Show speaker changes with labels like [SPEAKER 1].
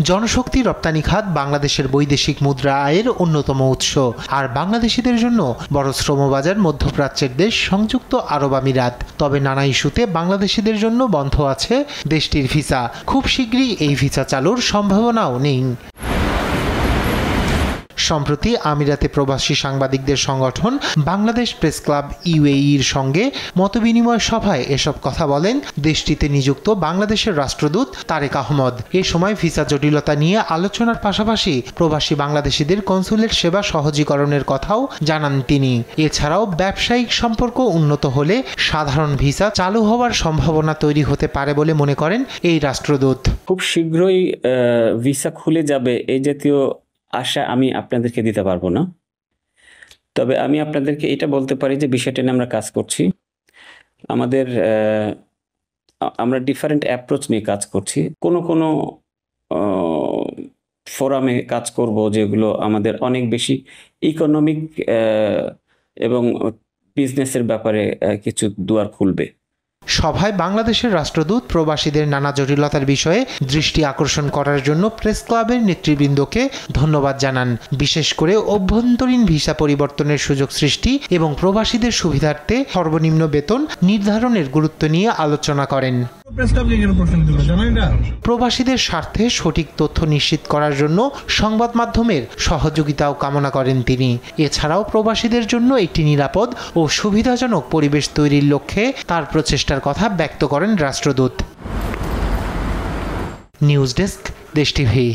[SPEAKER 1] জনশক্তি রপ্তানি খাত বাংলাদেশের বৈদেশিক মুদ্রা আয়ের অন্যতম উৎস, আর বাংলাদেশিদের জন্য বড় শ্রমবাজার মধ্যপ্রাচ্যের দেশ সংযুক্ত আরব আমিরাত। তবে নানা ইস্যুতে বাংলাদেশিদের জন্য বন্ধ আছে দেশটির ভিসা। খুব শীঘ্রই এই ভিসা চালুর সম্ভাবনাও নেই। সম্প্রতি আমিরাতে প্রবাসী সাংবাদিকদের সংগঠন বাংলাদেশ প্রেস ক্লাব ইউএইর সঙ্গে মতবিনিময় সভায় এসব কথা বলেন দেশটিতে নিযুক্ত বাংলাদেশের রাষ্ট্রদূত তারেক আহমদ। এ সময় ভিসা জটিলতা নিয়ে আলোচনার পাশাপাশি প্রবাসী বাংলাদেশিদের কনসুলেট সেবা সহজীকরণের কথাও জানান তিনি। এছাড়াও ব্যবসায়িক সম্পর্ক উন্নত হলে সাধারণ ভিসা চালু হওয়ার সম্ভাবনা তৈরি হতে পারে বলে মনে করেন এই রাষ্ট্রদূত।
[SPEAKER 2] খুব শীঘ্রই ভিসা খুলে যাবে এই জাতীয় আশা আমি আপনাদেরকে দিতে পারবো না, তবে আমি আপনাদেরকে এটা বলতে পারি যে বিষয়টা নিয়ে আমরা কাজ করছি। আমরা ডিফারেন্ট অ্যাপ্রোচ নিয়ে কাজ করছি। কোনো ফোরামে কাজ করব যেগুলো আমাদের অনেক বেশি ইকোনমিক এবং বিজনেসের ব্যাপারে কিছু দুয়ার খুলবে।
[SPEAKER 1] সভায় বাংলাদেশের রাষ্ট্রদূত প্রবাসীদের নানা জটিলতার বিষয়ে দৃষ্টি আকর্ষণ করার জন্য প্রেস ক্লাবের নেতৃবৃন্দকে ধন্যবাদ জানান। বিশেষ করে অভ্যন্তরীণ ভিসা পরিবর্তনের সুযোগ সৃষ্টি এবং প্রবাসীদের সুবিধার্থে সর্বনিম্ন বেতন নির্ধারণের গুরুত্ব নিয়ে আলোচনা করেন। প্রবাসীদের স্বার্থে সঠিক তথ্য নিশ্চিত করার জন্য সংবাদ মাধ্যমের সহযোগিতাও কামনা করেন তিনি। এছাড়াও প্রবাসীদের জন্য একটি নিরাপদ ও সুবিধাজনক পরিবেশ তৈরির লক্ষ্যে তার প্রচেষ্টার কথা ব্যক্ত করেন রাষ্ট্রদূত। নিউজ ডেস্ক, দেশ টিভি।